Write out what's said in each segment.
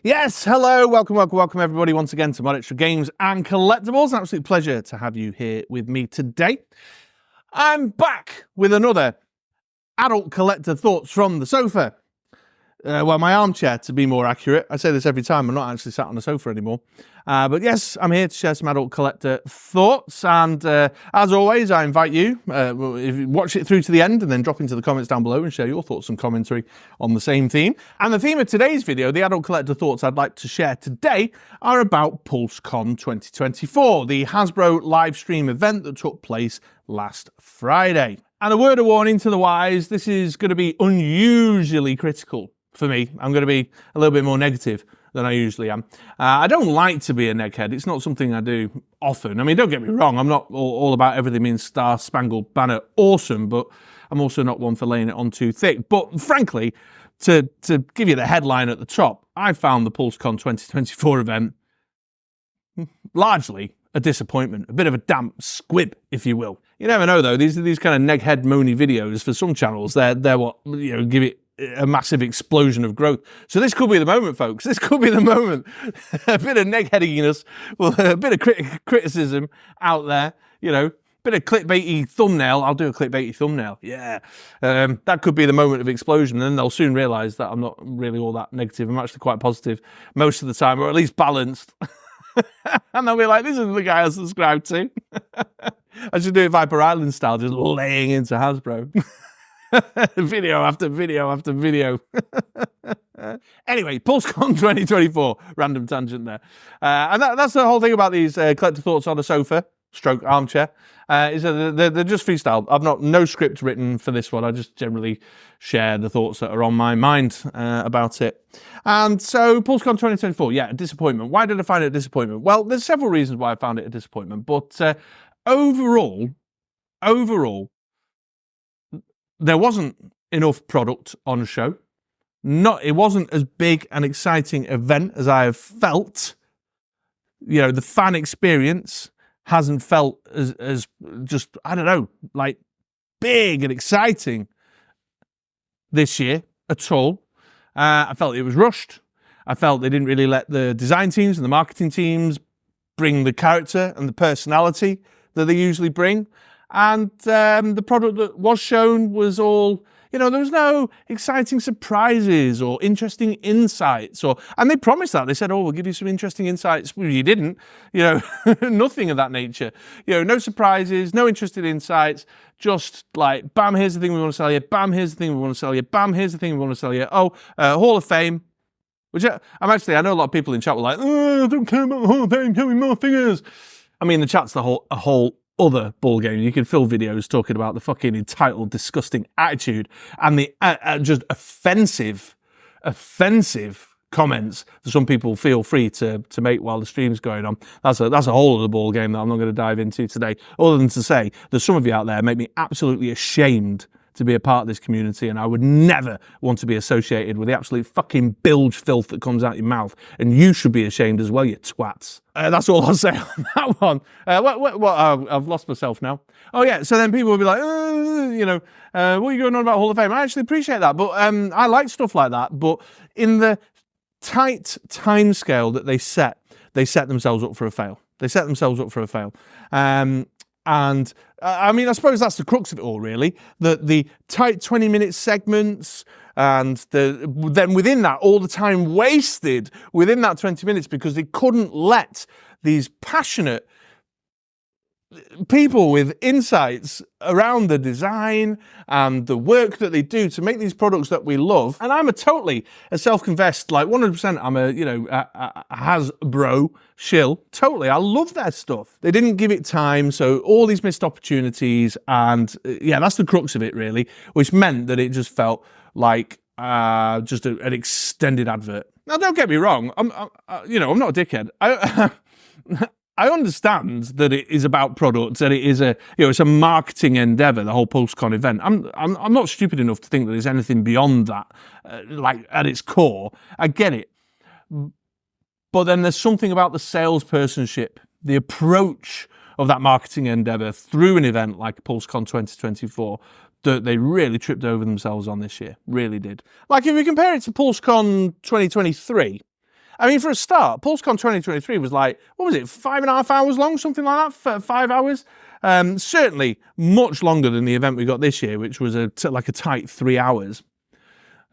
Yes, hello, welcome everybody once again to MoDXtra Games and Collectibles. An absolute pleasure to have you here with me today. I'm back with another adult collector thoughts from the sofa. Well, my armchair, to be more accurate. I say this every time, I'm not actually sat on the sofa anymore. But yes, I'm here to share some adult collector thoughts. And as always, I invite you, if you watch it through to the end and then drop into the comments down below and share your thoughts and commentary on the same theme. And the theme of today's video, the adult collector thoughts I'd like to share today, are about Pulsecon 2024, the Hasbro live stream event that took place last Friday. And a word of warning to the wise, this is going to be unusually critical. For me, I'm going to be a little bit more negative than I usually am. I don't like to be a neckhead. It's not something I do often. I mean, don't get me wrong. I'm not all about everything being star-spangled banner awesome, but I'm also not one for laying it on too thick. But frankly, to give you the headline at the top, I found the Pulsecon 2024 event largely a disappointment, a bit of a damp squib, if you will. You never know, though. These kind of neckhead moany videos for some channels. They're what, you know, give it a massive explosion of growth. So this could be the moment, folks. This could be the moment. A bit of neckheadiness, well, a bit of criticism out there, you know, bit of clickbaity thumbnail. I'll do a clickbaity thumbnail. Yeah. That could be the moment of explosion. And then they'll soon realise that I'm not really all that negative. I'm actually quite positive most of the time, or at least balanced. And they'll be like, this is the guy I subscribe to. I should do it Viper Island style, just laying into Hasbro. Video after video after video. Anyway, Pulsecon 2024, random tangent there. And that's the whole thing about these collector thoughts on a sofa, stroke armchair, is that they're just freestyle. I've no script written for this one. I just generally share the thoughts that are on my mind about it. And so Pulsecon 2024, yeah, a disappointment. Why did I find it a disappointment? Well, there's several reasons why I found it a disappointment, but overall, there wasn't enough product on show. It wasn't as big an exciting event as I have felt. You know, the fan experience hasn't felt as just, I don't know, like big and exciting this year at all. I felt it was rushed. I felt they didn't really let the design teams and the marketing teams bring the character and the personality that they usually bring. And the product that was shown was all, you know, there was no exciting surprises or interesting insights. And they promised that. They said, oh, we'll give you some interesting insights. Well, you didn't. You know, nothing of that nature. You know, no surprises, no interesting insights. Just like, bam, here's the thing we want to sell you. Bam, here's the thing we want to sell you. Bam, here's the thing we want to sell you. Oh, Hall of Fame. Which I know a lot of people in chat were like, oh, I don't care about the Hall of Fame, give me more figures. I mean, the chat's a whole other ball game. You can fill videos talking about the fucking entitled, disgusting attitude and the just offensive comments that some people feel free to make while the stream's going on. That's a whole other ball game that I'm not going to dive into today, other than to say that some of you out there make me absolutely ashamed to be a part of this community, and I would never want to be associated with the absolute fucking bilge filth that comes out your mouth, and you should be ashamed as well, you twats. That's all I'll say on that one. I've lost myself now. Oh yeah, so then people will be like, you know, what are you going on about Hall of Fame? I actually appreciate that, but I like stuff like that, but in the tight time scale that they set themselves up for a fail. They set themselves up for a fail. And I mean, I suppose that's the crux of it all, really. The tight 20-minute segments, and then within that, all the time wasted within that 20 minutes because they couldn't let these passionate people with insights around the design and the work that they do to make these products that we love. And I'm a self-confessed, like 100%, I'm a Hasbro shill. Totally, I love their stuff. They didn't give it time, so all these missed opportunities, and yeah, that's the crux of it, really, which meant that it just felt like just an extended advert. Now, don't get me wrong, I'm not a dickhead. I understand that it is about products, that it is it's a marketing endeavor, the whole Pulsecon event. I'm not stupid enough to think that there's anything beyond that, like at its core. I get it. But then there's something about the salespersonship, the approach of that marketing endeavor through an event like Pulsecon 2024 that they really tripped over themselves on this year. Really did. Like if we compare it to Pulsecon 2023, I mean, for a start, Pulsecon 2023 was like, what was it, 5.5 hours long, something like that, 5 hours? Certainly much longer than the event we got this year, which was like a tight 3 hours.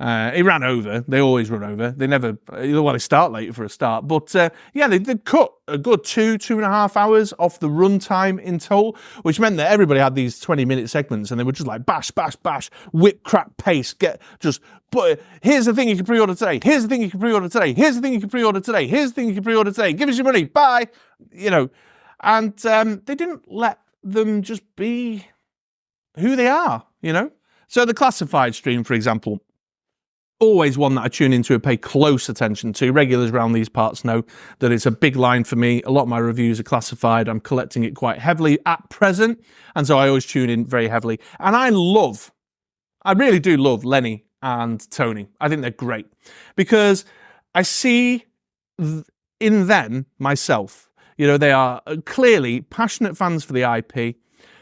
It ran over. They always run over. They never, well, they start late for a start. But yeah, they cut a good 2.5 hours off the runtime in total, which meant that everybody had these 20-minute segments and they were just like bash, bash, bash, whip, crack, paste, but here's the thing you can pre-order today. Here's the thing you can pre-order today. Here's the thing you can pre-order today. Here's the thing you can pre-order today. Give us your money. Bye. You know, and they didn't let them just be who they are, you know? So the classified stream, for example, always one that I tune into and pay close attention to. Regulars around these parts know that it's a big line for me. A lot of my reviews are classified. I'm collecting it quite heavily at present, and so I always tune in very heavily. And I really do love Lenny and Tony. I think they're great because I see in them myself. You know, they are clearly passionate fans for the IP.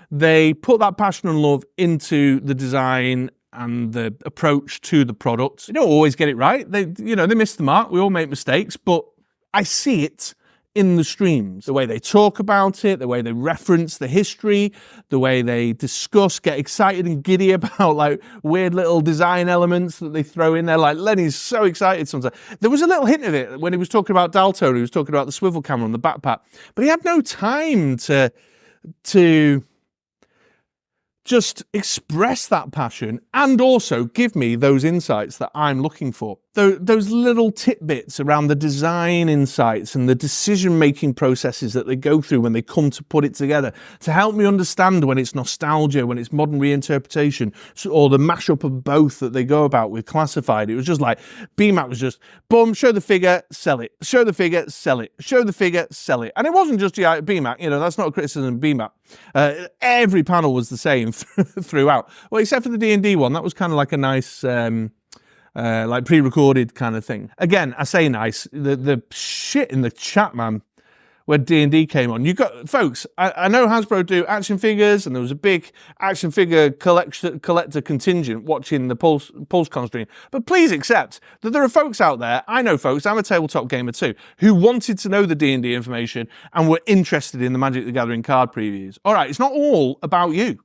They put that passion and love into the design and the approach to the product. They don't always get it right. They miss the mark. We all make mistakes, but I see it in the streams. The way they talk about it, the way they reference the history, the way they discuss, get excited and giddy about like weird little design elements that they throw in there. Like Lenny's so excited sometimes. There was a little hint of it when he was talking about Dalto. He was talking about the swivel camera on the backpack, but he had no time to just express that passion and also give me those insights that I'm looking for. Those little tidbits around the design insights and the decision-making processes that they go through when they come to put it together to help me understand when it's nostalgia, when it's modern reinterpretation, or the mashup of both that they go about with classified. It was just like, BMAC was just, boom, show the figure, sell it. Show the figure, sell it. Show the figure, sell it. And it wasn't just BMAC, you know, that's not a criticism of BMAC. Every panel was the same throughout. Well, except for the D&D one, that was kind of like a nice... like pre-recorded kind of thing. Again, I say nice. The shit in the chat, man, where D&D came on. You got folks. I know Hasbro do action figures, and there was a big action figure collector contingent watching the Pulsecon stream. But please accept that there are folks out there. I know folks. I'm a tabletop gamer too, who wanted to know the D&D information and were interested in the Magic the Gathering card previews. All right, it's not all about you.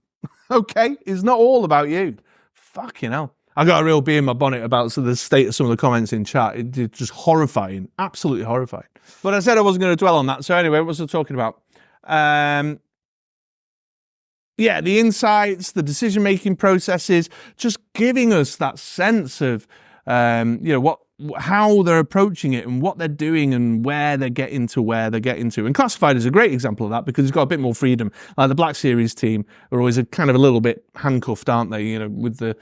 Okay, it's not all about you. Fucking hell. I got a real bee in my bonnet about the state of some of the comments in chat. It's just horrifying, absolutely horrifying. But I said I wasn't going to dwell on that. So anyway, what was I talking about? Yeah, the insights, the decision-making processes, just giving us that sense of, how they're approaching it and what they're doing and where they're getting to. And Classified is a great example of that because it's got a bit more freedom. Like the Black Series team are always a kind of a little bit handcuffed, aren't they? You know, with the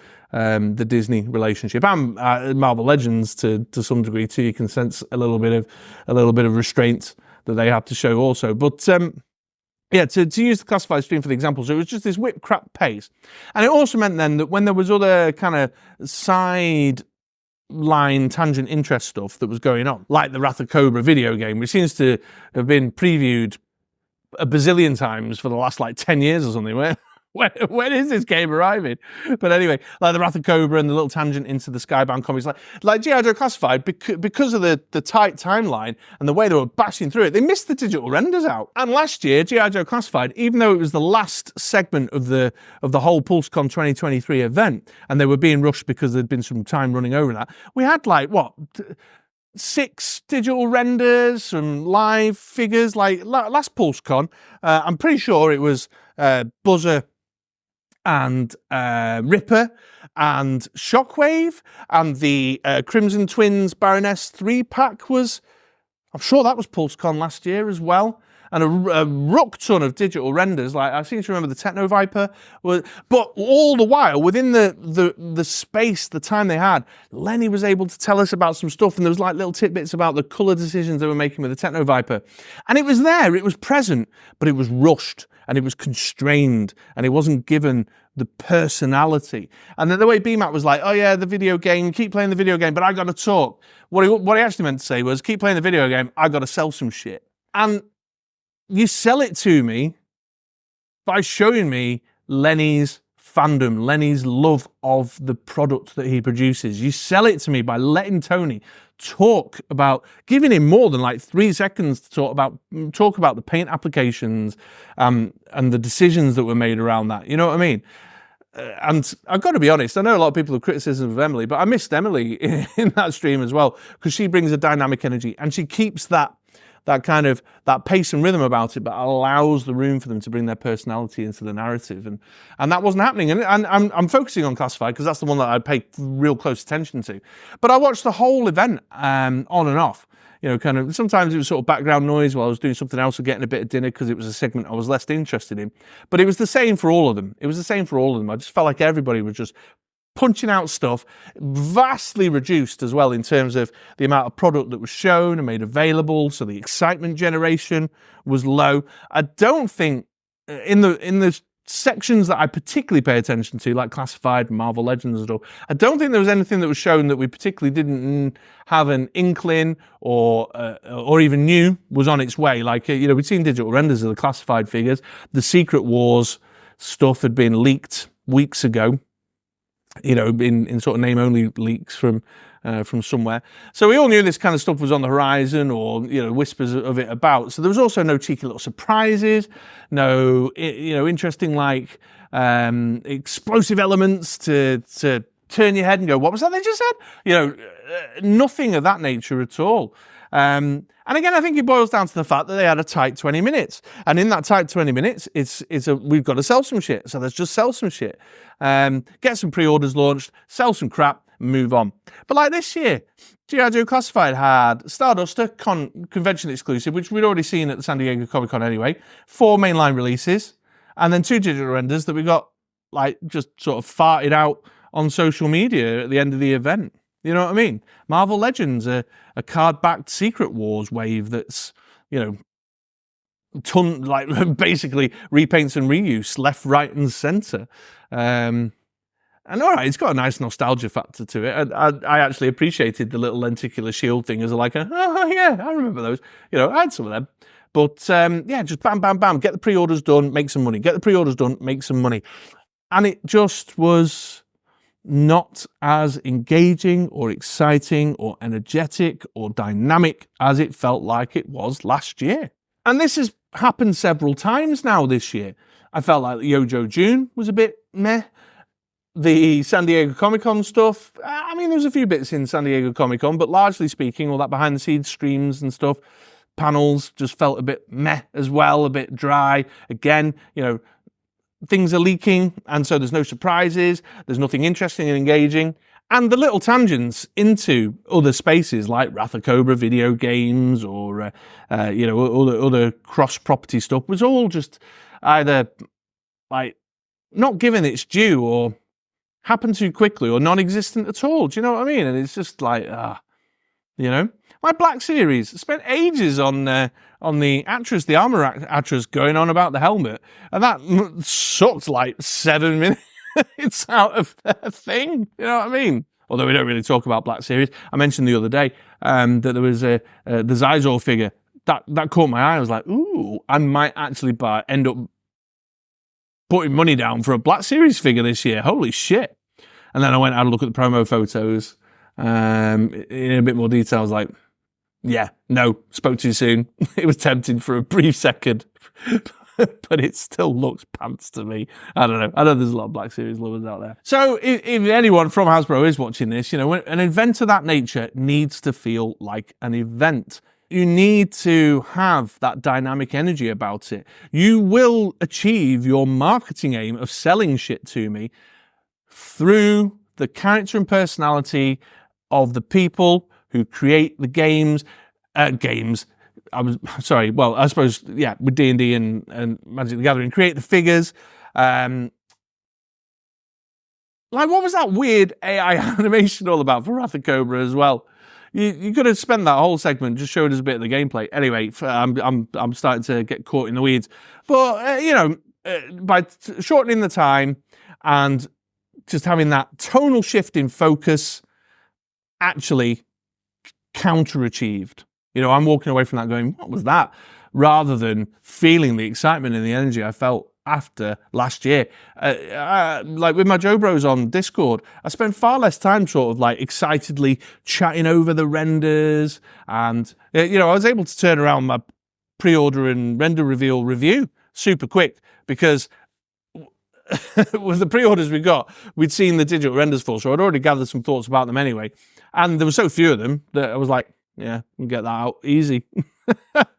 Disney relationship and Marvel Legends to some degree too. You can sense a little bit of restraint that they have to show also. But yeah, to use the Classified stream for the examples, it was just this whip crap pace, and it also meant then that when there was other kind of side line tangent interest stuff that was going on, like the Wrath of Cobra video game, which seems to have been previewed a bazillion times for the last like 10 years or something. When is this game arriving? But anyway, like the Wrath of Cobra and the little tangent into the Skybound comics, like G.I. Joe Classified, because of the tight timeline and the way they were bashing through it, they missed the digital renders out. And last year, G.I. Joe Classified, even though it was the last segment of the whole Pulsecon 2023 event, and they were being rushed because there'd been some time running over that, we had like, 6 digital renders, some live figures, like last Pulsecon. I'm pretty sure it was Buzzer and Ripper and Shockwave, and the Crimson Twins Baroness 3-pack was, I'm sure that was Pulsecon last year as well, and a ruck ton of digital renders. Like I seem to remember the Techno Viper was, but all the while within the space, the time they had, Lenny was able to tell us about some stuff, and there was like little tidbits about the color decisions they were making with the Techno Viper, and it was there, it was present, but it was rushed. And it was constrained, and it wasn't given the personality. And then the way BMAC was like, oh yeah, the video game, keep playing the video game, but I got to talk. What he actually meant to say was, keep playing the video game, I got to sell some shit. And you sell it to me by showing me Lenny's fandom, Lenny's love of the product that he produces. You sell it to me by letting Tony talk about, giving him more than like 3 seconds to talk about the paint applications and the decisions that were made around that. You know what I mean? And I've got to be honest, I know a lot of people have criticism of Emily, but I missed Emily in that stream as well, because she brings a dynamic energy and she keeps that kind of that pace and rhythm about it, but allows the room for them to bring their personality into the narrative, and that wasn't happening. And I'm focusing on Classified because that's the one that I pay real close attention to. But I watched the whole event on and off. You know, kind of sometimes it was sort of background noise while I was doing something else or getting a bit of dinner because it was a segment I was less interested in. But it was the same for all of them. It was the same for all of them. I just felt like everybody was just punching out stuff, vastly reduced as well in terms of the amount of product that was shown and made available. So the excitement generation was low. I don't think in the sections that I particularly pay attention to, like Classified, Marvel Legends and stuff, I don't think there was anything that was shown that we particularly didn't have an inkling or even knew was on its way. Like, you know, we'd seen digital renders of the Classified figures. The Secret Wars stuff had been leaked weeks ago, you know, in sort of name-only leaks from somewhere. So we all knew this kind of stuff was on the horizon, or, you know, whispers of it about. So there was also no cheeky little surprises, no, you know, interesting like explosive elements to turn your head and go, what was that they just said? You know, nothing of that nature at all. And again, I think it boils down to the fact that they had a tight 20 minutes. And in that tight 20 minutes, we've got to sell some shit. So let's just sell some shit. Get some pre-orders launched, sell some crap, move on. But like this year, G.I. Joe Classified had Stardust, a convention exclusive, which we'd already seen at the San Diego Comic-Con anyway, 4 mainline releases, and then 2 digital renders that we got like just sort of farted out on social media at the end of the event. You know what I mean? Marvel Legends, a card-backed Secret Wars wave that's, you know, like basically repaints and reuse left, right, and centre. And all right, it's got a nice nostalgia factor to it. I actually appreciated the little lenticular shield thing as like oh yeah, I remember those. You know, I had some of them. But yeah, just bam, bam, bam, get the pre-orders done, make some money. Get the pre-orders done, make some money. And it just was not as engaging or exciting or energetic or dynamic as it felt like it was last year. And this has happened several times now this year. I felt like Yojo June was a bit meh. The San Diego Comic-Con stuff, I mean, there was a few bits in San Diego Comic-Con, but largely speaking, all that behind-the-scenes streams and stuff, panels just felt a bit meh as well, a bit dry. Again, you know, things are leaking, and so there's no surprises, there's nothing interesting and engaging. And the little tangents into other spaces like Wrath of Cobra video games or, you know, other cross-property stuff was all just either, like, not given its due or happened too quickly or non-existent at all. Do you know what I mean? And it's just like, you know. My Black Series spent ages on the Atras, the armor Atras, going on about the helmet, and that sucked like 7 minutes out of the thing. You know what I mean? Although we don't really talk about Black Series. I mentioned the other day that there was the Zizor figure that caught my eye. I was like, ooh, I might actually end up putting money down for a Black Series figure this year. Holy shit! And then I went and had a look at the promo photos in a bit more detail. I was like, yeah, no, spoke too soon. It was tempting for a brief second, but it still looks pants to me. I don't know. I know there's a lot of Black Series lovers out there. So if anyone from Hasbro is watching this, you know, an event of that nature needs to feel like an event. You need to have that dynamic energy about it. You will achieve your marketing aim of selling shit to me through the character and personality of the people who create the games. I suppose, yeah, with D&D and Magic the Gathering, create the figures. Like, what was that weird AI animation all about for Wrath of Cobra as well? You could have spent that whole segment just showing us a bit of the gameplay. Anyway, I'm starting to get caught in the weeds. But, you know, by shortening the time and just having that tonal shift in focus, actually counterachieved. You know, I'm walking away from that going, what was that? Rather than feeling the excitement and the energy I felt after last year. Like with my Joe Bros on Discord, I spent far less time sort of like excitedly chatting over the renders, and you know, I was able to turn around my pre-order and render reveal review super quick, because with the pre-orders we got, we'd seen the digital renders for, so I'd already gathered some thoughts about them anyway, and there were so few of them that I was like, yeah, we can get that out easy.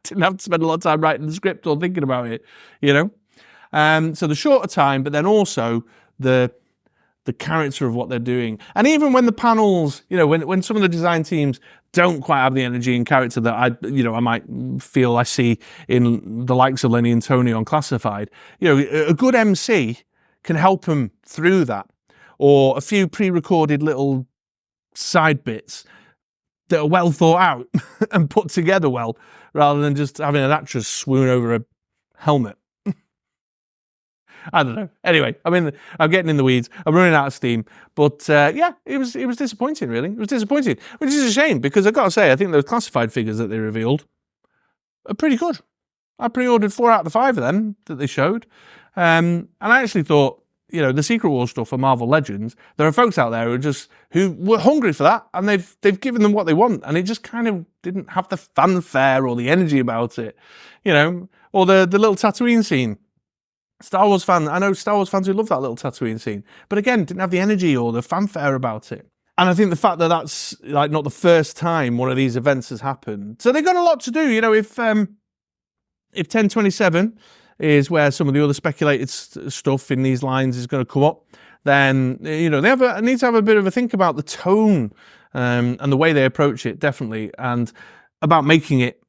Didn't have to spend a lot of time writing the script or thinking about it, you know. So the shorter time, but then also the character of what they're doing, and even when the panels, you know, when some of the design teams don't quite have the energy and character that I might feel I see in the likes of Lenny and Tony on Classified, you know, a good MC can help them through that, or a few pre-recorded little side bits that are well thought out and put together well, rather than just having an actress swoon over a helmet. I don't know. Anyway, I'm getting in the weeds. I'm running out of steam. But yeah, it was disappointing, really. It was disappointing, which is a shame, because I've got to say, I think those Classified figures that they revealed are pretty good. I pre-ordered 4 out of the 5 of them that they showed. And I actually thought, you know, the Secret Wars stuff for Marvel Legends, there are folks out there who were hungry for that, and they've given them what they want, and it just kind of didn't have the fanfare or the energy about it, you know, or the little Tatooine scene. Star Wars fan, I know Star Wars fans who love that little Tatooine scene, but again, didn't have the energy or the fanfare about it. And I think the fact that that's like not the first time one of these events has happened, so they've got a lot to do. You know, if 1027 is where some of the other speculated stuff in these lines is going to come up, then, you know, they need to have a bit of a think about the tone and the way they approach it, definitely, and about making it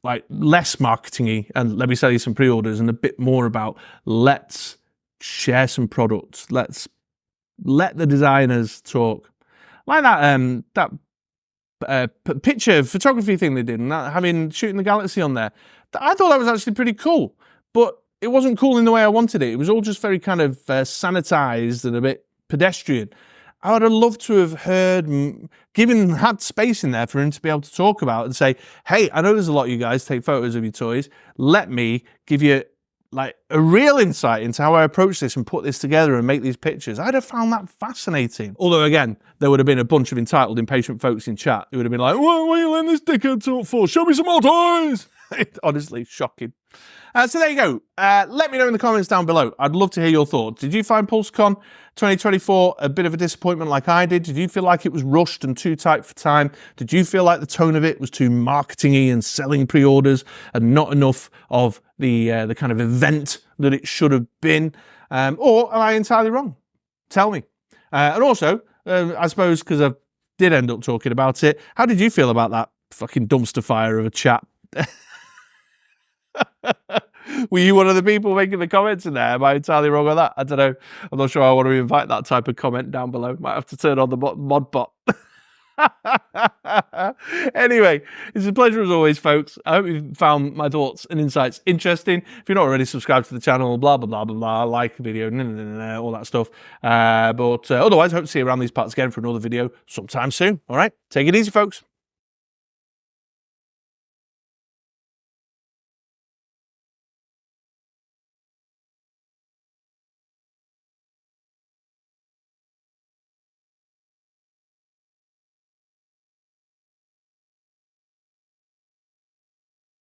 like less marketing-y, and let me sell you some pre-orders, and a bit more about let's share some products, let's let the designers talk, like that picture photography thing they did, and that, having Shooting the Galaxy on there. I thought that was actually pretty cool, but it wasn't cool in the way I wanted it. It was all just very kind of sanitized and a bit pedestrian. I would have loved to have had space in there for him to be able to talk about and say, hey, I know there's a lot of you guys take photos of your toys. Let me give you like a real insight into how I approach this and put this together and make these pictures. I'd have found that fascinating. Although again, there would have been a bunch of entitled, impatient folks in chat who would have been like, what are you letting this dickhead talk for? Show me some more toys. Honestly, shocking. So there you go. Let me know in the comments down below. I'd love to hear your thoughts. Did you find Pulsecon 2024 a bit of a disappointment like I did? Did you feel like it was rushed and too tight for time? Did you feel like the tone of it was too marketing-y and selling pre-orders and not enough of the kind of event that it should have been? Or am I entirely wrong? Tell me. And also, I suppose, because I did end up talking about it, how did you feel about that fucking dumpster fire of a chat? Were you one of the people making the comments in there? Am I entirely wrong on that? I don't know. I'm not sure I want to invite that type of comment down below. Might have to turn on the mod bot. Anyway, it's a pleasure as always, folks. I hope you found my thoughts and insights interesting. If you're not already subscribed to the channel, blah, blah, blah, blah, blah, like the video, all that stuff. But otherwise, I hope to see you around these parts again for another video sometime soon. All right, take it easy, folks.